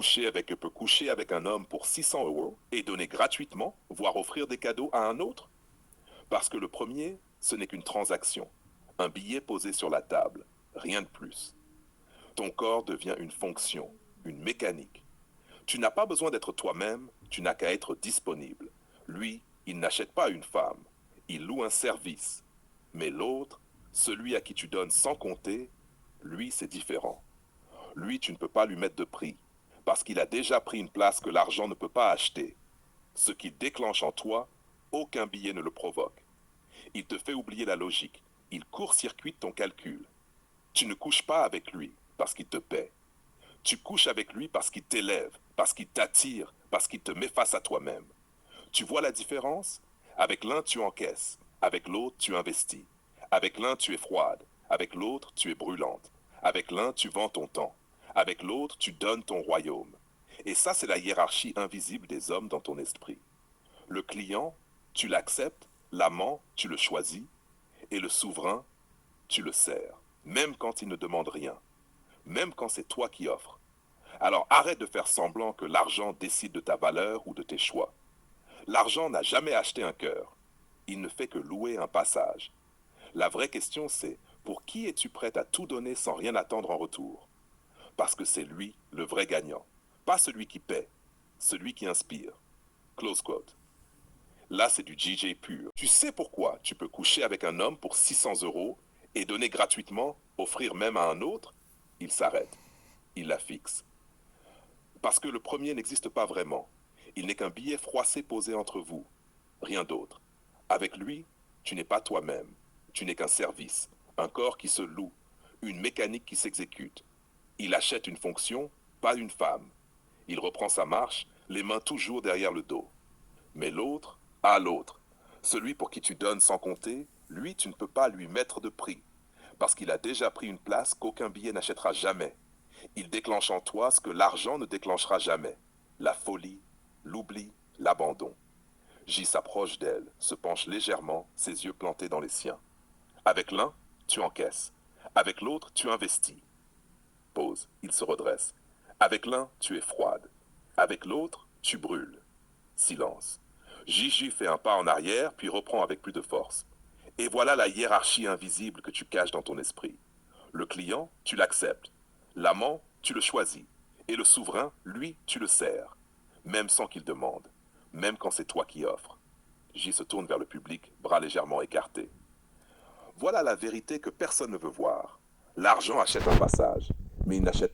peut coucher avec un homme pour 600 euros et donner gratuitement, voire offrir des cadeaux à un autre? Parce que le premier, ce n'est qu'une transaction, un billet posé sur la table, rien de plus. Ton corps devient une fonction, une mécanique. Tu n'as pas besoin d'être toi-même, tu n'as qu'à être disponible. Lui, il n'achète pas une femme, il loue un service. Mais l'autre, celui à qui tu donnes sans compter, lui, c'est différent. Lui, tu ne peux pas lui mettre de prix, parce qu'il a déjà pris une place que l'argent ne peut pas acheter. Ce qu'il déclenche en toi, aucun billet ne le provoque. Il te fait oublier la logique, il court-circuite ton calcul. Tu ne couches pas avec lui parce qu'il te paie. Tu couches avec lui parce qu'il t'élève, parce qu'il t'attire, parce qu'il te met face à toi-même. Tu vois la différence? Avec l'un, tu encaisses. Avec l'autre, tu investis. Avec l'un, tu es froide. Avec l'autre, tu es brûlante. Avec l'un, tu vends ton temps. Avec l'autre, tu donnes ton royaume. Et ça, c'est la hiérarchie invisible des hommes dans ton esprit. Le client, tu l'acceptes. L'amant, tu le choisis. Et le souverain, tu le sers. Même quand il ne demande rien. Même quand c'est toi qui offres. Alors arrête de faire semblant que l'argent décide de ta valeur ou de tes choix. L'argent n'a jamais acheté un cœur. Il ne fait que louer un passage. La vraie question c'est, pour qui es-tu prête à tout donner sans rien attendre en retour? Parce que c'est lui le vrai gagnant. Pas celui qui paie, celui qui inspire. Close quote. Là c'est du DJ pur. Tu sais pourquoi tu peux coucher avec un homme pour 600 euros et donner gratuitement, offrir même à un autre? Il s'arrête. Il la fixe. Parce que le premier n'existe pas vraiment. Il n'est qu'un billet froissé posé entre vous. Rien d'autre. Avec lui, tu n'es pas toi-même. Tu n'es qu'un service, un corps qui se loue, une mécanique qui s'exécute. Il achète une fonction, pas une femme. Il reprend sa marche, les mains toujours derrière le dos. Mais l'autre, l'autre. Celui pour qui tu donnes sans compter, lui, tu ne peux pas lui mettre de prix. Parce qu'il a déjà pris une place qu'aucun billet n'achètera jamais. Il déclenche en toi ce que l'argent ne déclenchera jamais. La folie, l'oubli, l'abandon. J s'approche d'elle, se penche légèrement, ses yeux plantés dans les siens. Avec l'un, tu encaisses. Avec l'autre, tu investis. Pause, il se redresse. Avec l'un, tu es froide. Avec l'autre, tu brûles. Silence. Gigi fait un pas en arrière, puis reprend avec plus de force. Et voilà la hiérarchie invisible que tu caches dans ton esprit. Le client, tu l'acceptes. L'amant, tu le choisis. Et le souverain, lui, tu le sers. Même sans qu'il demande. Même quand c'est toi qui offres. J se tourne vers le public, bras légèrement écartés. Voilà la vérité que personne ne veut voir. L'argent achète un passage, mais il n'achète